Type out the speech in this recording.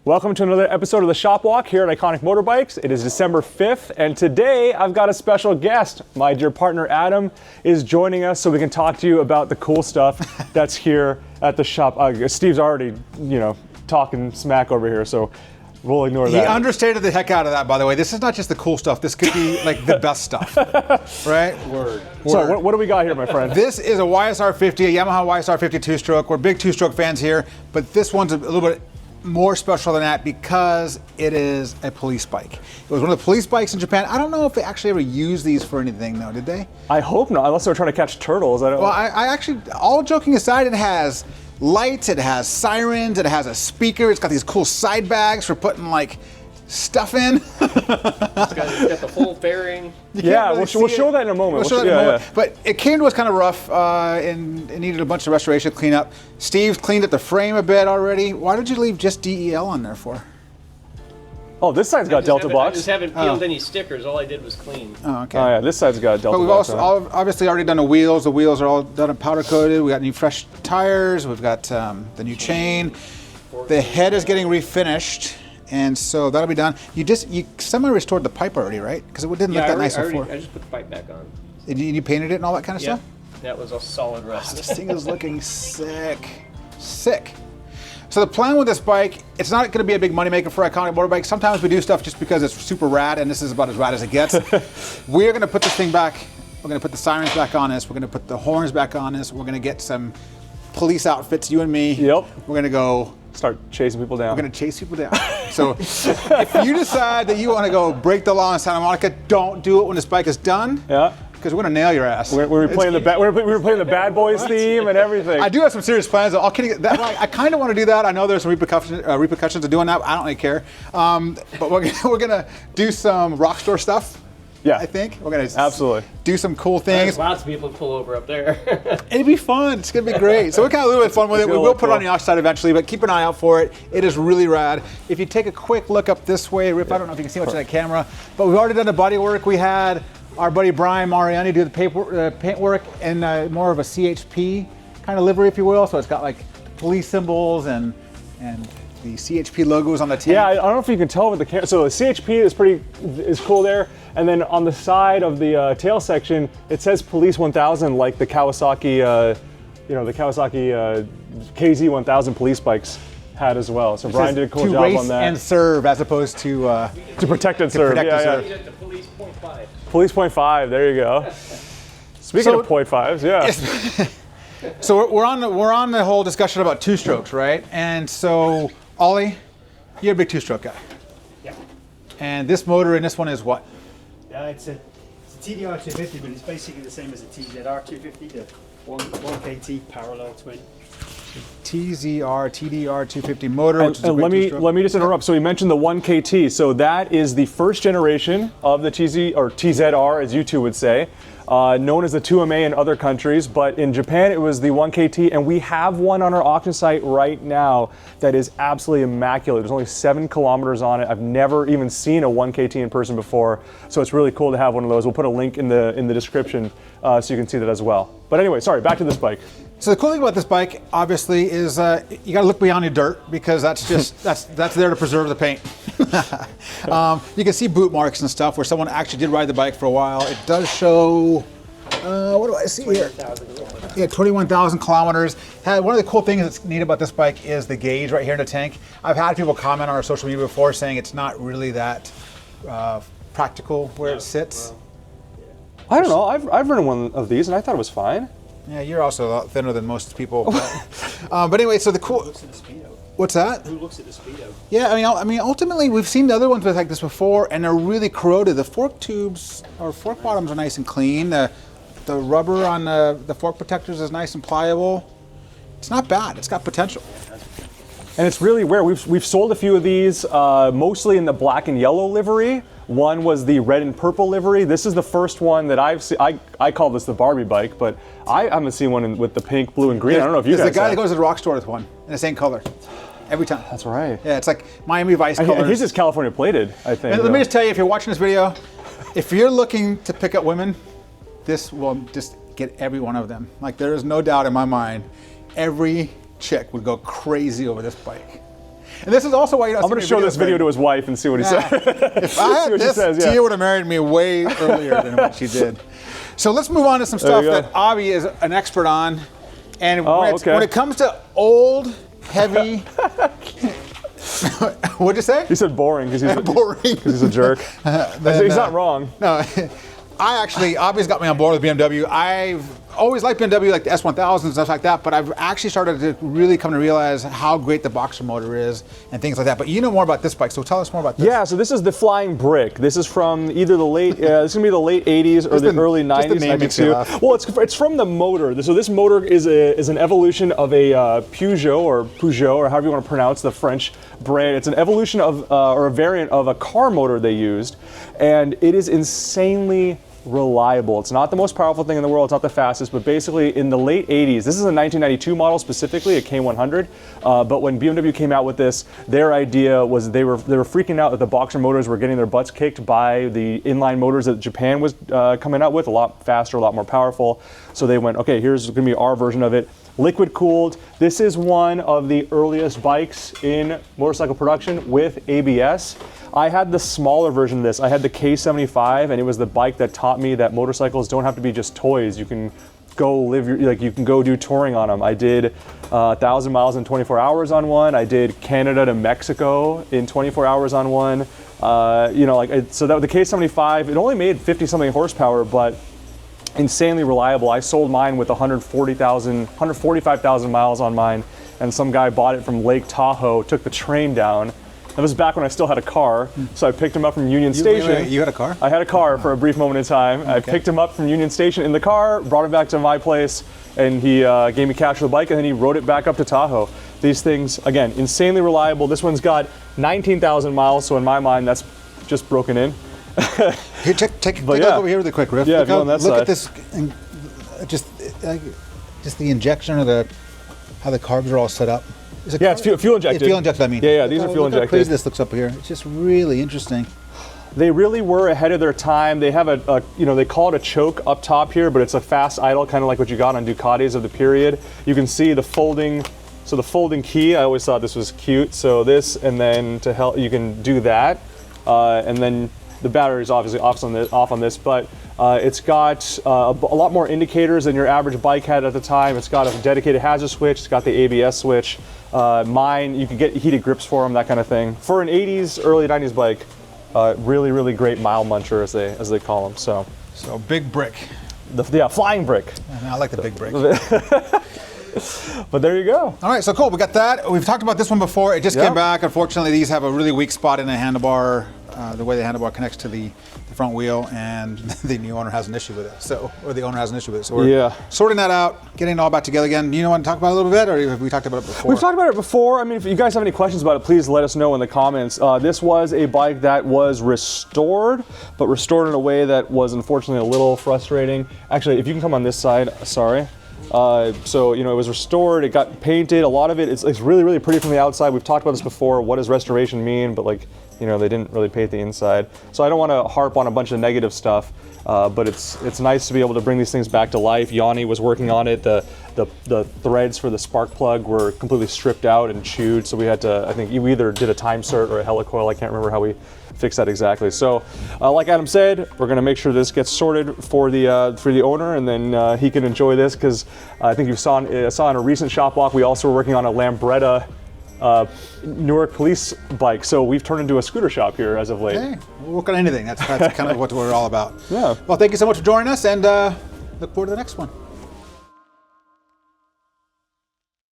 Welcome to another episode of the Shop Walk here at Iconic Motorbikes. It is December 5th, and today I've got a special guest. My dear partner Adam is joining us so we can talk to you about the cool stuff that's here at the shop. Steve's already, talking smack over here, so we'll ignore that. He understated the heck out of that, by the way. This is not just the cool stuff. This could be like the best stuff, right? Word. So what do we got here, my friend? This is a YSR50, a Yamaha YSR50 two-stroke. We're big two-stroke fans here, but this one's a little bit more special than that because it is a police bike. It was one of the police bikes in Japan. I don't know if they actually ever used these for anything though, did they? I hope not, unless they were trying to catch turtles. I don't. Well, I actually, all joking aside, it has lights, it has sirens, it has a speaker, it's got these cool side bags for putting like stuff in. It's got the full bearing. Yeah, we'll show that in a moment. But it came to us kind of rough and it needed a bunch of restoration cleanup. Steve's cleaned up the frame a bit already. Why did you leave just DEL on there for? Oh, this side's got Delta box. I just haven't peeled any stickers. All I did was clean. Oh, okay. Oh yeah, this side's got Delta box. But we've also obviously already done the wheels. The wheels are all done and powder coated. We got new fresh tires. We've got the new chain. The head is getting refinished. And so that'll be done. You semi-restored the pipe already, right? Because it didn't look that nice before. I just put the pipe back on. You painted it and all that kind of stuff? That was a solid rest. This thing is looking sick. Sick. So the plan with this bike, it's not going to be a big moneymaker for Iconic Motorbikes. Sometimes we do stuff just because it's super rad, and this is about as rad as it gets. We're going to put this thing back. We're going to put the sirens back on this. We're going to put the horns back on this. We're going to get some police outfits, you and me. Yep. We're going to go start chasing people down. We're going to chase people down. So if you decide that you want to go break the law in Santa Monica, don't do it when this bike is done. Yeah. Because we're going to nail your ass. We're playing the Bad Boys theme and everything. I do have some serious plans. All kidding. I kind of want to do that. I know there's some repercussions of doing that. I don't really care. But we're going to do some rock store stuff. Yeah, I think we're gonna absolutely do some cool things. There's lots of people pull over up there. It'd be fun. It's gonna be great. So we're kind of a little bit fun with it. We will put it on the outside eventually, but keep an eye out for it. It is really rad. If you take a quick look up this way, Rip, I don't know if you can see much of that camera, but we've already done the body work. We had our buddy Brian Mariani do the paint work in more of a CHP kind of livery, if you will. So it's got like police symbols and the CHP logos on the tank. Yeah, I don't know if you can tell with the camera. So the CHP is cool there, and then on the side of the tail section, it says Police 1000, like the Kawasaki, the Kawasaki KZ1000 police bikes had as well. So Brian did a cool job on that. To race and serve, as opposed to protect and serve. Yeah. The Police .5. Police .5. There you go. Speaking of .5s, yeah. So we're on the whole discussion about two strokes, right? And so Ollie, you're a big two-stroke guy. Yeah. And this motor in this one is what? It's a TDR 250, but it's basically the same as a TZR 250, the 1KT parallel twin. TZR, TDR 250 motor. And let me just interrupt. So we mentioned the 1KT. So that is the first generation of the TZR, as you two would say, known as the 2MA in other countries. But in Japan, it was the 1KT, and we have one on our auction site right now that is absolutely immaculate. There's only 7 kilometers on it. I've never even seen a 1KT in person before, so it's really cool to have one of those. We'll put a link in the description so you can see that as well. But anyway, sorry, back to this bike. So the cool thing about this bike, obviously, is you got to look beyond your dirt, because that's just that's there to preserve the paint. You can see boot marks and stuff where someone actually did ride the bike for a while. It does show. What do I see here? Yeah, 21,000 kilometers. One of the cool things that's neat about this bike is the gauge right here in the tank. I've had people comment on our social media before saying it's not really that practical where it sits. I don't know. I've ridden one of these and I thought it was fine. Yeah, you're also a lot thinner than most people. But anyway, so the cool. Who looks at the speedo? What's that? Who looks at the speedo? Yeah, I mean, ultimately, we've seen the other ones with like this before, and they're really corroded. The fork tubes or fork bottoms are nice and clean. The rubber on the fork protectors is nice and pliable. It's not bad. It's got potential. And it's really rare. We've sold a few of these, mostly in the black and yellow livery. One was the red and purple livery. This is the first one that I've seen. I call this the Barbie bike, but I haven't seen one with the pink, blue, and green. I don't know if you guys have. There's a guy that goes to the rock store with one in the same color. Every time. That's right. Yeah, it's like Miami Vice colors. And his is California plated, I think. And let me just tell you, if you're watching this video, if you're looking to pick up women, this will just get every one of them. Like, there is no doubt in my mind, every chick would go crazy over this bike. And this is also why you don't I'm going to show this video to his wife and see what he says. If I had what she this, says, yeah. Tia would have married me way earlier than what she did. So let's move on to some stuff you go. that Abhi is an expert on. And Oh, when it comes to old, heavy, what'd you say? He said boring because he's, Boring. he's a jerk. He's not wrong. No, Abhi's got me on board with BMW. I've always liked BMW, like the S1000s and stuff like that, but I've actually started to really come to realize how great the boxer motor is and things like that. But you know more about this bike, so tell us more about this. Yeah, so this is the Flying Brick. This is from either the late, this is gonna be the late 80s or the early 90s. name makes you laugh. Well, it's from the motor. So this motor is an evolution of a Peugeot or however you want to pronounce the French brand. It's an evolution of or a variant of a car motor they used, and it is insanely reliable. It's not the most powerful thing in the world, it's not the fastest, but basically in the late 80s, this is a 1992 model specifically, a K100, but when BMW came out with this, their idea was they were freaking out that the boxer motors were getting their butts kicked by the inline motors that Japan was coming out with, a lot faster, a lot more powerful. So they went, okay, here's gonna be our version of it. Liquid cooled. This is one of the earliest bikes in motorcycle production with ABS. I had the smaller version of this. I had the K75, and it was the bike that taught me that motorcycles don't have to be just toys. You can go live you can go do touring on them. I did 1,000 miles in 24 hours on one. I did Canada to Mexico in 24 hours on one. So that the K75, it only made 50 something horsepower, but insanely reliable. I sold mine with 145,000 miles on mine, and some guy bought it from Lake Tahoe, took the train down. That was back when I still had a car, so I picked him up from Union Station. You had a car? I had a car for a brief moment in time. Okay. I picked him up from Union Station in the car, brought him back to my place, and he gave me cash for the bike, and then he rode it back up to Tahoe. These things, again, insanely reliable. This one's got 19,000 miles, so in my mind, that's just broken in. Here, take a look over here really quick, Riff. Yeah, look at this, just the injection of how the carbs are all set up. It's fuel injected. It's fuel injected, I mean. Yeah, these are fuel injected. Look how crazy this looks up here. It's just really interesting. They really were ahead of their time. They have they call it a choke up top here, but it's a fast idle, kind of like what you got on Ducatis of the period. You can see the folding key. I always thought this was cute. So this, and then to help, you can do that, and then the battery is obviously off on this, but it's got a lot more indicators than your average bike had at the time. It's got a dedicated hazard switch. It's got the ABS switch. Mine, you can get heated grips for them, that kind of thing. For an 80s, early 90s bike, really, really great mile muncher, as they call them. So big brick. Flying brick. I like the big brick. But there you go. All right, so cool. We got that. We've talked about this one before. It just came back. Unfortunately, these have a really weak spot in the handlebar. The way the handlebar connects to the front wheel, and the new owner has an issue with it. So we're sorting that out, getting it all back together again. You want to talk about it a little bit, or have we talked about it before? We've talked about it before. I mean, if you guys have any questions about it, please let us know in the comments. This was a bike that was restored, but restored in a way that was unfortunately a little frustrating. Actually, if you can come on this side, sorry. So, it was restored, it got painted, a lot of it, it's really, really pretty from the outside. We've talked about this before, what does restoration mean, but they didn't really paint the inside. So I don't want to harp on a bunch of negative stuff, but it's nice to be able to bring these things back to life. Yanni was working on it, the threads for the spark plug were completely stripped out and chewed, so we had to, I think we either did a time cert or a helicoil, I can't remember how we fixed that exactly. So, like Adam said, we're going to make sure this gets sorted for the owner, and then he can enjoy this, because I think you saw in a recent shop walk, we also were working on a Lambretta Newark police bike, so we've turned into a scooter shop here as of late. Hey, we'll work on anything. That's kind of what we're all about. Yeah. Well, thank you so much for joining us, and look forward to the next one.